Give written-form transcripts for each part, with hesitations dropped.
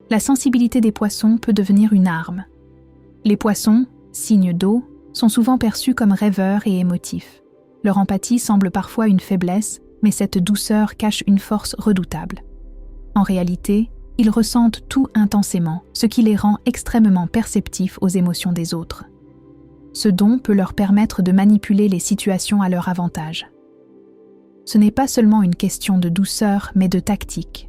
La sensibilité des poissons peut devenir une arme. Les poissons, signes d'eau, sont souvent perçus comme rêveurs et émotifs. Leur empathie semble parfois une faiblesse, mais cette douceur cache une force redoutable. En réalité, ils ressentent tout intensément, ce qui les rend extrêmement perceptifs aux émotions des autres. Ce don peut leur permettre de manipuler les situations à leur avantage. Ce n'est pas seulement une question de douceur, mais de tactique.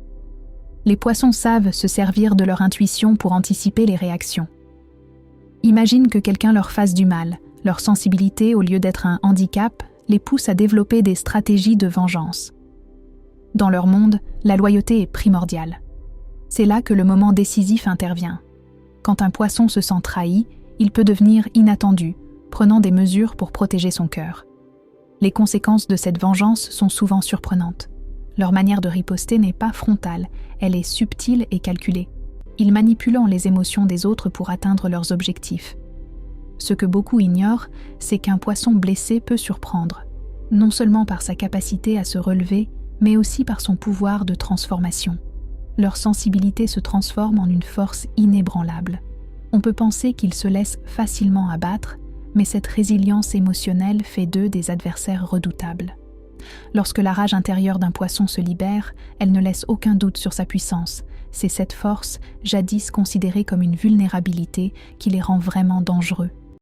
Les poissons savent se servir de leur intuition pour anticiper les réactions. Imagine que quelqu'un leur fasse du mal. Leur sensibilité, au lieu d'être un handicap, les pousse à développer des stratégies de vengeance. Dans leur monde, la loyauté est primordiale. C'est là que le moment décisif intervient. Quand un poisson se sent trahi, il peut devenir inattendu, prenant des mesures pour protéger son cœur. Les conséquences de cette vengeance sont souvent surprenantes. Leur manière de riposter n'est pas frontale, elle est subtile et calculée. Ils manipulent les émotions des autres pour atteindre leurs objectifs. Ce que beaucoup ignorent, c'est qu'un poisson blessé peut surprendre, non seulement par sa capacité à se relever, mais aussi par son pouvoir de transformation. Leur sensibilité se transforme en une force inébranlable. On peut penser qu'ils se laissent facilement abattre, mais cette résilience émotionnelle fait d'eux des adversaires redoutables. Lorsque la rage intérieure d'un poisson se libère, elle ne laisse aucun doute sur sa puissance. C'est cette force, jadis considérée comme une vulnérabilité, qui les rend vraiment dangereux.